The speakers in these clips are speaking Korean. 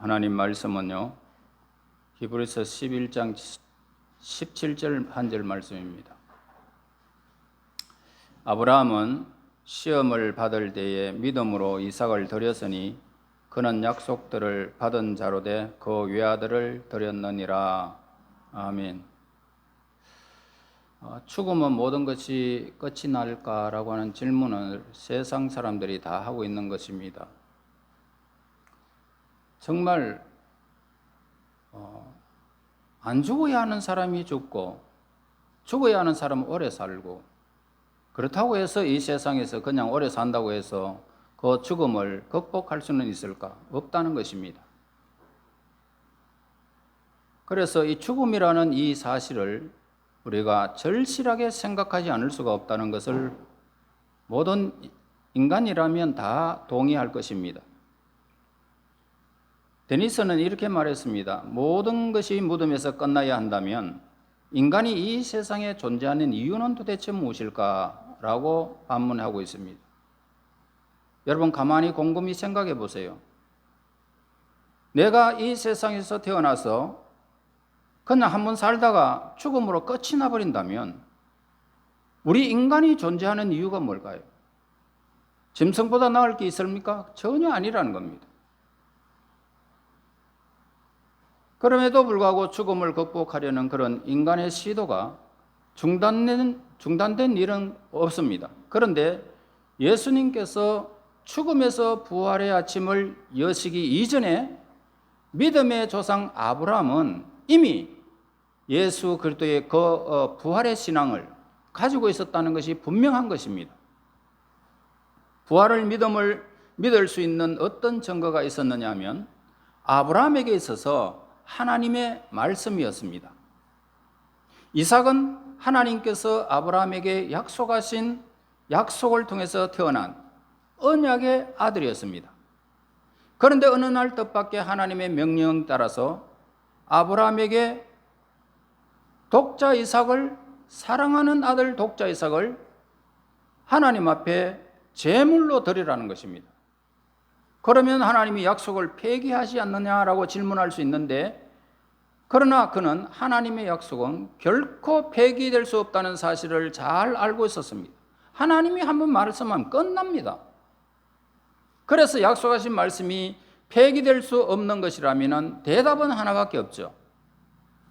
하나님 말씀은요, 히브리서 11장 17절 한 절 말씀입니다. 아브라함은 시험을 받을 때에 믿음으로 이삭을 드렸으니 그는 약속들을 받은 자로 돼 그 외아들을 드렸느니라. 아멘. 죽으면 모든 것이 끝이 날까라고 하는 질문을 세상 사람들이 다 하고 있는 것입니다. 정말 안 죽어야 하는 사람이 죽고 죽어야 하는 사람은 오래 살고, 그렇다고 해서 이 세상에서 그냥 오래 산다고 해서 그 죽음을 극복할 수는 있을까? 없다는 것입니다. 그래서 이 죽음이라는 이 사실을 우리가 절실하게 생각하지 않을 수가 없다는 것을 모든 인간이라면 다 동의할 것입니다. 데니스는 이렇게 말했습니다. 모든 것이 무덤에서 끝나야 한다면 인간이 이 세상에 존재하는 이유는 도대체 무엇일까? 라고 반문하고 있습니다. 여러분, 가만히 곰곰이 생각해 보세요. 내가 이 세상에서 태어나서 그냥 한번 살다가 죽음으로 끝이 나버린다면 우리 인간이 존재하는 이유가 뭘까요? 짐승보다 나을 게 있습니까? 전혀 아니라는 겁니다. 그럼에도 불구하고 죽음을 극복하려는 그런 인간의 시도가 중단된 일은 없습니다. 그런데 예수님께서 죽음에서 부활의 아침을 여시기 이전에 믿음의 조상 아브라함은 이미 예수 그리스도의 그 부활의 신앙을 가지고 있었다는 것이 분명한 것입니다. 부활을 믿을 수 있는 어떤 증거가 있었느냐 하면 아브라함에게 있어서 하나님의 말씀이었습니다. 이삭은 하나님께서 아브라함에게 약속하신 약속을 통해서 태어난 언약의 아들이었습니다. 그런데 어느 날 뜻밖의 하나님의 명령 따라서 아브라함에게 독자 이삭을, 사랑하는 아들 독자 이삭을 하나님 앞에 제물로 드리라는 것입니다. 그러면 하나님이 약속을 폐기하지 않느냐라고 질문할 수 있는데, 그러나 그는 하나님의 약속은 결코 폐기될 수 없다는 사실을 잘 알고 있었습니다. 하나님이 한번 말씀하면 끝납니다. 그래서 약속하신 말씀이 폐기될 수 없는 것이라면 대답은 하나밖에 없죠.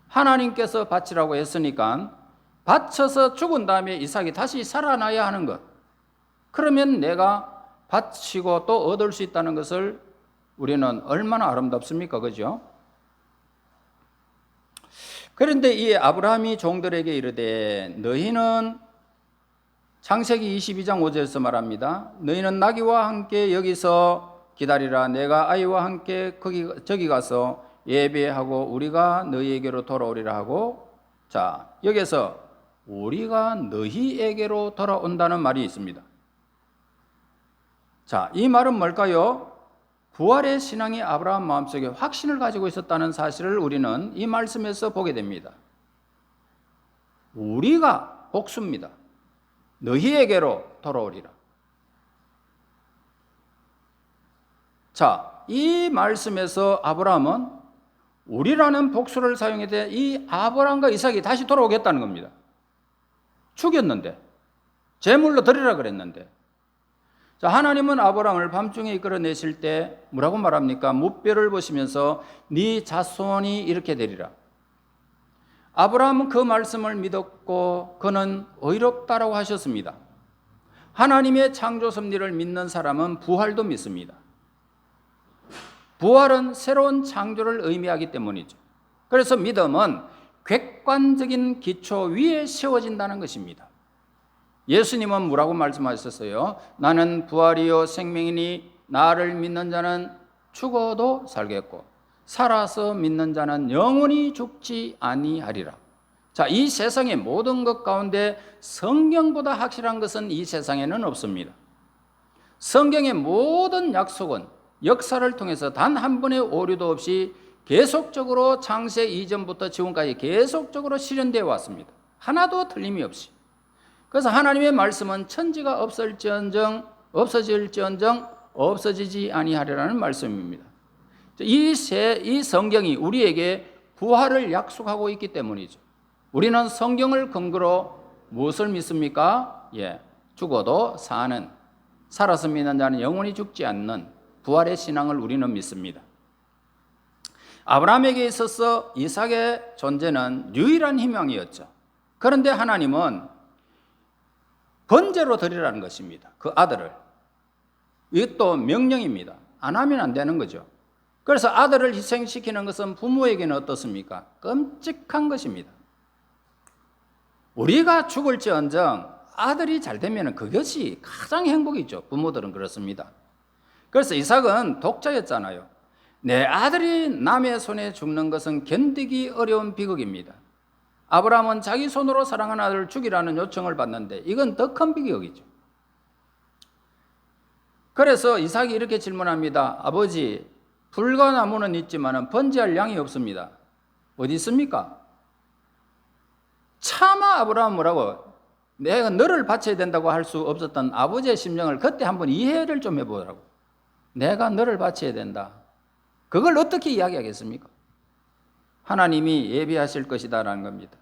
하나님께서 바치라고 했으니까 바쳐서 죽은 다음에 이삭이 다시 살아나야 하는 것. 그러면 내가 바치고 또 얻을 수 있다는 것을 우리는 얼마나 아름답습니까? 그죠? 그런데 이 아브라함이 종들에게 이르되 너희는, 창세기 22장 5절에서 말합니다. 너희는 나귀와 함께 여기서 기다리라. 내가 아이와 함께 저기 가서 예배하고 우리가 너희에게로 돌아오리라 하고, 자, 여기서 우리가 너희에게로 돌아온다는 말이 있습니다. 자, 이 말은 뭘까요? 부활의 신앙이 아브라함 마음속에 확신을 가지고 있었다는 사실을 우리는 이 말씀에서 보게 됩니다. 우리가 복수입니다. 너희에게로 돌아오리라. 자, 이 말씀에서 아브라함은 우리라는 복수를 사용해서 이 아브라함과 이삭이 다시 돌아오겠다는 겁니다. 죽였는데, 제물로 드리라 그랬는데. 자, 하나님은 아브라함을 밤중에 이끌어내실 때 뭐라고 말합니까? 무뼈를 보시면서 네 자손이 이렇게 되리라. 아브라함은 그 말씀을 믿었고 그는 의롭다라고 하셨습니다. 하나님의 창조 섭리를 믿는 사람은 부활도 믿습니다. 부활은 새로운 창조를 의미하기 때문이죠. 그래서 믿음은 객관적인 기초 위에 세워진다는 것입니다. 예수님은 뭐라고 말씀하셨어요? 나는 부활이요 생명이니 나를 믿는 자는 죽어도 살겠고 살아서 믿는 자는 영원히 죽지 아니하리라. 자, 이 세상의 모든 것 가운데 성경보다 확실한 것은 이 세상에는 없습니다. 성경의 모든 약속은 역사를 통해서 단 한 번의 오류도 없이 계속적으로 창세 이전부터 지금까지 계속적으로 실현되어 왔습니다. 하나도 틀림이 없이. 그래서 하나님의 말씀은 천지가 없어질지언정 없어지지 아니하리라는 말씀입니다. 이 성경이 우리에게 부활을 약속하고 있기 때문이죠. 우리는 성경을 근거로 무엇을 믿습니까? 죽어도 사는, 살아서 믿는 자는 영원히 죽지 않는 부활의 신앙을 우리는 믿습니다. 아브라함에게 있어서 이삭의 존재는 유일한 희망이었죠. 그런데 하나님은 번제로 드리라는 것입니다. 그 아들을. 이것도 명령입니다. 안 하면 안 되는 거죠. 그래서 아들을 희생시키는 것은 부모에게는 어떻습니까? 끔찍한 것입니다. 우리가 죽을지언정 아들이 잘 되면 그것이 가장 행복이죠. 부모들은 그렇습니다. 그래서 이삭은 독자였잖아요. 내 아들이 남의 손에 죽는 것은 견디기 어려운 비극입니다. 아브라함은 자기 손으로 사랑하는 아들을 죽이라는 요청을 받는데 이건 더 큰 비극이죠. 그래서 이삭이 이렇게 질문합니다. 아버지, 불과 나무는 있지만 번제할 양이 없습니다. 어디 있습니까? 차마 아브라함 뭐라고? 내가 너를 바쳐야 된다고 할 수 없었던 아버지의 심정을 그때 한번 이해를 좀 해보라고. 내가 너를 바쳐야 된다. 그걸 어떻게 이야기하겠습니까? 하나님이 예비하실 것이다라는 겁니다.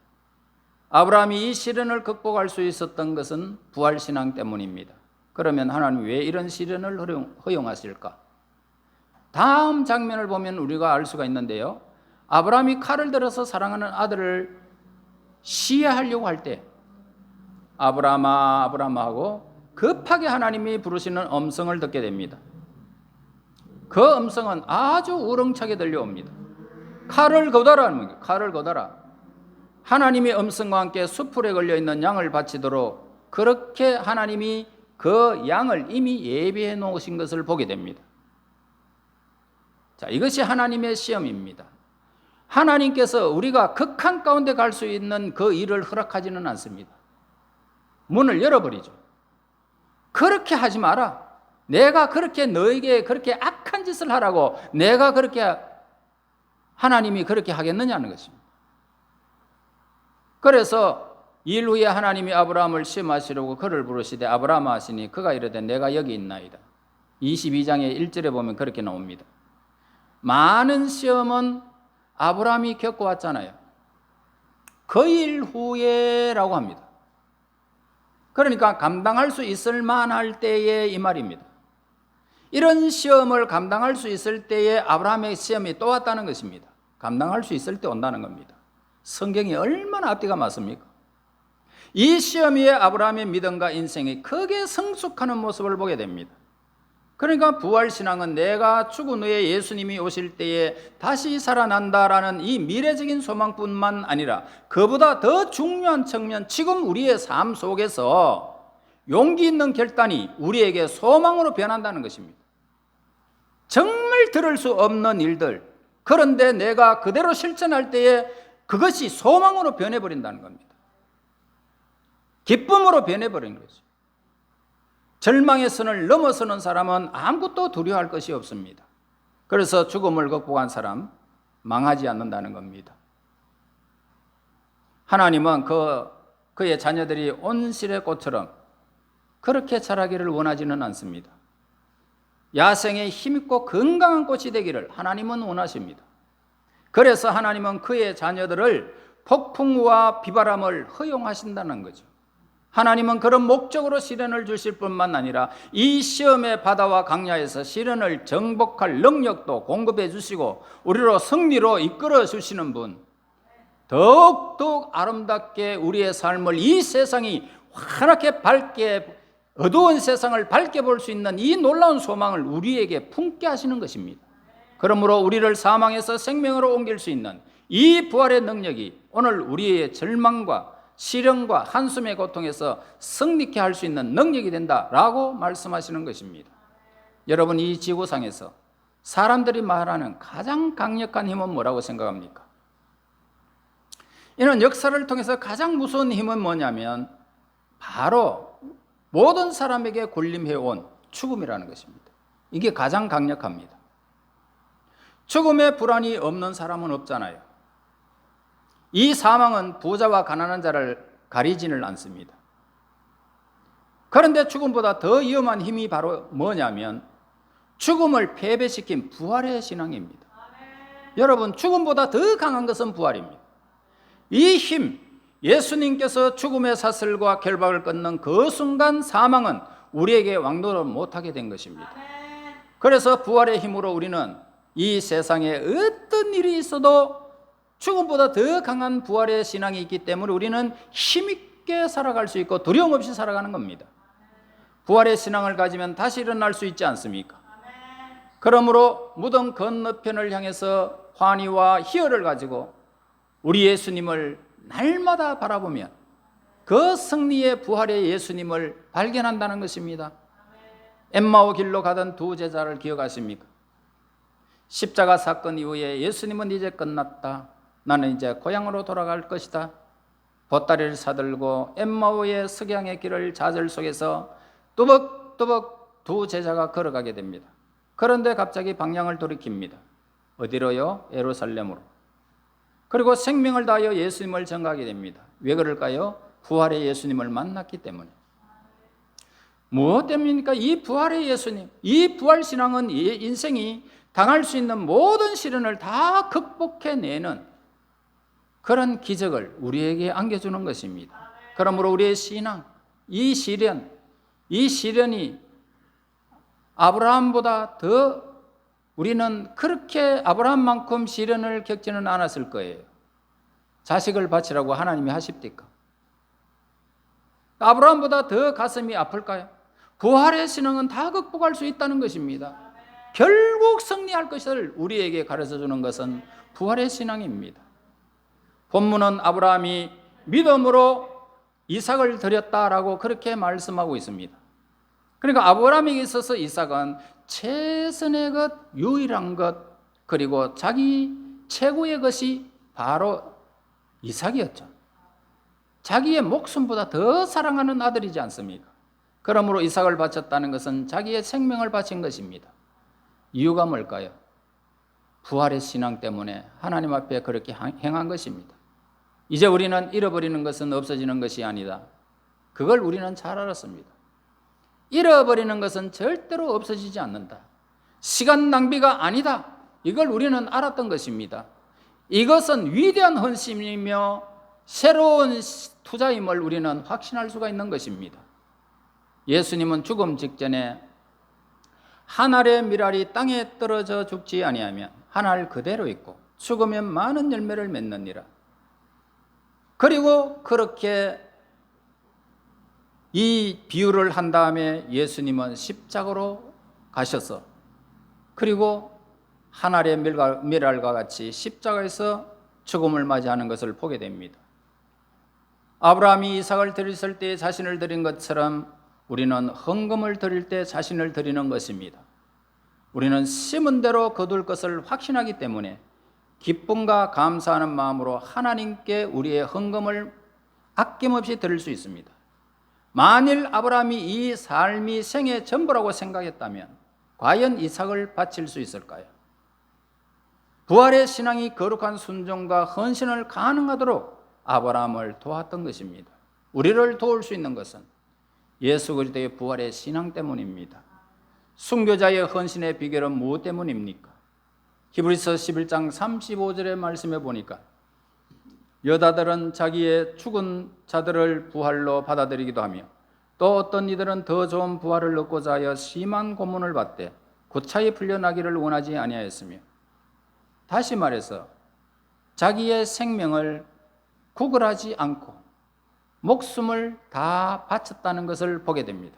아브라함이 이 시련을 극복할 수 있었던 것은 부활신앙 때문입니다. 그러면 하나님이 왜 이런 시련을 허용하실까? 다음 장면을 보면 우리가 알 수가 있는데요. 아브라함이 칼을 들어서 사랑하는 아들을 시해하려고 할 때 아브라함아 아브라함아 하고 급하게 하나님이 부르시는 음성을 듣게 됩니다. 그 음성은 아주 우렁차게 들려옵니다. 칼을 거둬라는 거예요. 칼을 거둬라. 하나님의 음성과 함께 수풀에 걸려있는 양을 바치도록 그렇게 하나님이 그 양을 이미 예비해 놓으신 것을 보게 됩니다. 자, 이것이 하나님의 시험입니다. 하나님께서 우리가 극한 가운데 갈 수 있는 그 일을 허락하지는 않습니다. 문을 열어버리죠. 그렇게 하지 마라. 내가 그렇게 너에게 그렇게 악한 짓을 하라고 내가 그렇게 하나님이 그렇게 하겠느냐는 것입니다. 그래서 일 후에 하나님이 아브라함을 시험하시려고 그를 부르시되 아브라함아 하시니 그가 이르되 내가 여기 있나이다. 22장의 1절에 보면 그렇게 나옵니다. 많은 시험은 아브라함이 겪어왔잖아요. 그 일 후에라고 합니다. 그러니까 감당할 수 있을 만할 때에 이 말입니다. 이런 시험을 감당할 수 있을 때에 아브라함의 시험이 또 왔다는 것입니다. 감당할 수 있을 때 온다는 겁니다. 성경이 얼마나 앞뒤가 맞습니까? 이 시험 위에 아브라함의 믿음과 인생이 크게 성숙하는 모습을 보게 됩니다. 그러니까 부활신앙은 내가 죽은 후에 예수님이 오실 때에 다시 살아난다라는 이 미래적인 소망뿐만 아니라 그보다 더 중요한 측면, 지금 우리의 삶 속에서 용기 있는 결단이 우리에게 소망으로 변한다는 것입니다. 정말 들을 수 없는 일들, 그런데 내가 그대로 실천할 때에 그것이 소망으로 변해버린다는 겁니다. 기쁨으로 변해버린 거죠. 절망의 선을 넘어서는 사람은 아무것도 두려워할 것이 없습니다. 그래서 죽음을 극복한 사람 망하지 않는다는 겁니다. 하나님은 그의 자녀들이 온실의 꽃처럼 그렇게 자라기를 원하지는 않습니다. 야생에 힘있고 건강한 꽃이 되기를 하나님은 원하십니다. 그래서 하나님은 그의 자녀들을 폭풍과 비바람을 허용하신다는 거죠. 하나님은 그런 목적으로 시련을 주실 뿐만 아니라 이 시험의 바다와 강야에서 시련을 정복할 능력도 공급해 주시고 우리로 승리로 이끌어 주시는 분, 더욱더욱 아름답게 우리의 삶을 이 세상이 환하게 밝게 어두운 세상을 밝게 볼 수 있는 이 놀라운 소망을 우리에게 품게 하시는 것입니다. 그러므로 우리를 사망에서 생명으로 옮길 수 있는 이 부활의 능력이 오늘 우리의 절망과 시련과 한숨의 고통에서 승리케 할 수 있는 능력이 된다라고 말씀하시는 것입니다. 여러분, 이 지구상에서 사람들이 말하는 가장 강력한 힘은 뭐라고 생각합니까? 이는 역사를 통해서 가장 무서운 힘은 뭐냐면 바로 모든 사람에게 군림해온 죽음이라는 것입니다. 이게 가장 강력합니다. 죽음의 불안이 없는 사람은 없잖아요. 이 사망은 부자와 가난한 자를 가리지는 않습니다. 그런데 죽음보다 더 위험한 힘이 바로 뭐냐면 죽음을 패배시킨 부활의 신앙입니다. 여러분, 죽음보다 더 강한 것은 부활입니다. 이 힘, 예수님께서 죽음의 사슬과 결박을 끊는 그 순간 사망은 우리에게 왕노를 못하게 된 것입니다. 그래서 부활의 힘으로 우리는 이 세상에 어떤 일이 있어도 죽음보다 더 강한 부활의 신앙이 있기 때문에 우리는 힘있게 살아갈 수 있고 두려움 없이 살아가는 겁니다. 부활의 신앙을 가지면 다시 일어날 수 있지 않습니까? 그러므로 무덤 건너편을 향해서 환희와 희열을 가지고 우리 예수님을 날마다 바라보면 그 승리의 부활의 예수님을 발견한다는 것입니다. 엠마오 길로 가던 두 제자를 기억하십니까? 십자가 사건 이후에 예수님은 이제 끝났다. 나는 이제 고향으로 돌아갈 것이다. 보따리를 사들고 엠마오의 석양의 길을 좌절 속에서 뚜벅뚜벅 두 제자가 걸어가게 됩니다. 그런데 갑자기 방향을 돌이킵니다. 어디로요? 예루살렘으로. 그리고 생명을 다하여 예수님을 전가하게 됩니다. 왜 그럴까요? 부활의 예수님을 만났기 때문에. 무엇 때문입니까? 이 부활의 예수님, 이 부활신앙은 인생이 당할 수 있는 모든 시련을 다 극복해내는 그런 기적을 우리에게 안겨주는 것입니다. 그러므로 우리의 신앙, 이 시련이 아브라함보다 더 우리는 그렇게 아브라함만큼 시련을 겪지는 않았을 거예요. 자식을 바치라고 하나님이 하십니까? 아브라함보다 더 가슴이 아플까요? 부활의 신앙은 다 극복할 수 있다는 것입니다. 결국 승리할 것을 우리에게 가르쳐주는 것은 부활의 신앙입니다. 본문은 아브라함이 믿음으로 이삭을 드렸다라고 그렇게 말씀하고 있습니다. 그러니까 아브라함에게 있어서 이삭은 최선의 것, 유일한 것, 그리고 자기 최고의 것이 바로 이삭이었죠. 자기의 목숨보다 더 사랑하는 아들이지 않습니까? 그러므로 이삭을 바쳤다는 것은 자기의 생명을 바친 것입니다. 이유가 뭘까요? 부활의 신앙 때문에 하나님 앞에 그렇게 행한 것입니다. 이제 우리는 잃어버리는 것은 없어지는 것이 아니다. 그걸 우리는 잘 알았습니다. 잃어버리는 것은 절대로 없어지지 않는다. 시간 낭비가 아니다. 이걸 우리는 알았던 것입니다. 이것은 위대한 헌신이며 새로운 투자임을 우리는 확신할 수가 있는 것입니다. 예수님은 죽음 직전에 한 알의 밀알이 땅에 떨어져 죽지 아니하면 한 알 그대로 있고 죽으면 많은 열매를 맺느니라. 그리고 그렇게 이 비유를 한 다음에 예수님은 십자가로 가셔서 그리고 한 알의 밀알과 같이 십자가에서 죽음을 맞이하는 것을 보게 됩니다. 아브라함이 이삭을 드렸을 때 자신을 드린 것처럼 우리는 헌금을 드릴 때 자신을 드리는 것입니다. 우리는 심은 대로 거둘 것을 확신하기 때문에 기쁨과 감사하는 마음으로 하나님께 우리의 헌금을 아낌없이 드릴 수 있습니다. 만일 아브라함이 이 삶이 생의 전부라고 생각했다면 과연 이삭을 바칠 수 있을까요? 부활의 신앙이 거룩한 순종과 헌신을 가능하도록 아브라함을 도왔던 것입니다. 우리를 도울 수 있는 것은 예수 그리스도의 부활의 신앙 때문입니다. 순교자의 헌신의 비결은 무엇 때문입니까? 히브리서 11장 35절의 말씀에 보니까 여자들은 자기의 죽은 자들을 부활로 받아들이기도 하며 또 어떤 이들은 더 좋은 부활을 얻고자 하여 심한 고문을 받되 고차에 풀려나기를 원하지 아니하였으며, 다시 말해서 자기의 생명을 구걸하지 않고 목숨을 다 바쳤다는 것을 보게 됩니다.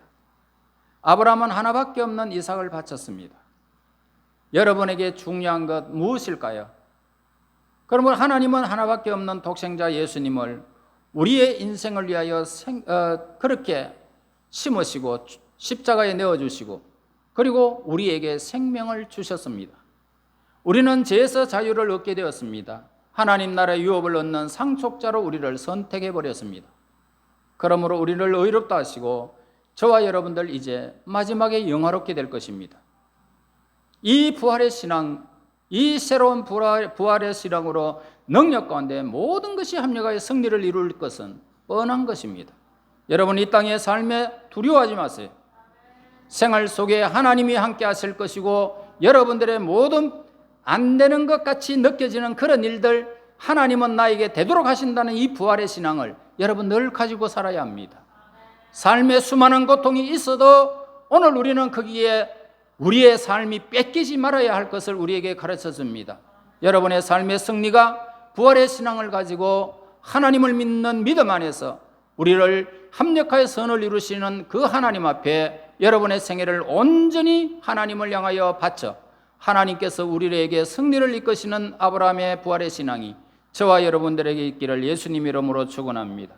아브라함은 하나밖에 없는 이삭을 바쳤습니다. 여러분에게 중요한 것 무엇일까요? 그러면 하나님은 하나밖에 없는 독생자 예수님을 우리의 인생을 위하여 그렇게 심으시고 십자가에 내어주시고 그리고 우리에게 생명을 주셨습니다. 우리는 죄에서 자유를 얻게 되었습니다. 하나님 나라의 유업을 얻는 상속자로 우리를 선택해 버렸습니다. 그러므로 우리를 의롭다 하시고 저와 여러분들 이제 마지막에 영화롭게 될 것입니다. 이 부활의 신앙, 이 새로운 부활의 신앙으로 능력 가운데 모든 것이 합력하여 승리를 이룰 것은 뻔한 것입니다. 여러분, 이 땅의 삶에 두려워하지 마세요. 생활 속에 하나님이 함께 하실 것이고 여러분들의 모든 안 되는 것 같이 느껴지는 그런 일들, 하나님은 나에게 되도록 하신다는 이 부활의 신앙을 여러분 늘 가지고 살아야 합니다. 삶에 수많은 고통이 있어도 오늘 우리는 거기에 우리의 삶이 뺏기지 말아야 할 것을 우리에게 가르쳐 줍니다. 여러분의 삶의 승리가 부활의 신앙을 가지고 하나님을 믿는 믿음 안에서 우리를 합력하여 선을 이루시는 그 하나님 앞에 여러분의 생애를 온전히 하나님을 향하여 바쳐 하나님께서 우리에게 승리를 이끄시는 아브라함의 부활의 신앙이 저와 여러분들에게 있기를 예수님 이름으로 축원합니다.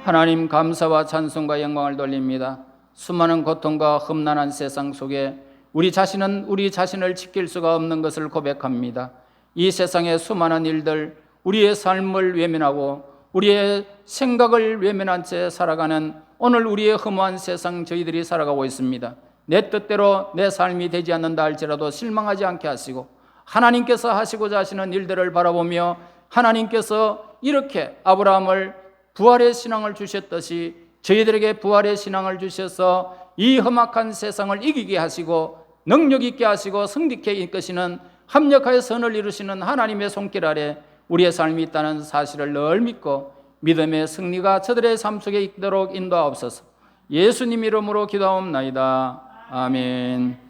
하나님 감사와 찬송과 영광을 돌립니다. 수많은 고통과 험난한 세상 속에 우리 자신은 우리 자신을 지킬 수가 없는 것을 고백합니다. 이 세상의 수많은 일들, 우리의 삶을 외면하고 우리의 생각을 외면한 채 살아가는 오늘 우리의 허무한 세상 저희들이 살아가고 있습니다. 내 뜻대로 내 삶이 되지 않는다 할지라도 실망하지 않게 하시고 하나님께서 하시고자 하시는 일들을 바라보며 하나님께서 이렇게 아브라함을 부활의 신앙을 주셨듯이 저희들에게 부활의 신앙을 주셔서 이 험악한 세상을 이기게 하시고 능력 있게 하시고 승리케 이끄시는 합력하여 선을 이루시는 하나님의 손길 아래 우리의 삶이 있다는 사실을 늘 믿고 믿음의 승리가 저들의 삶 속에 있도록 인도하옵소서. 예수님 이름으로 기도하옵나이다. 아멘.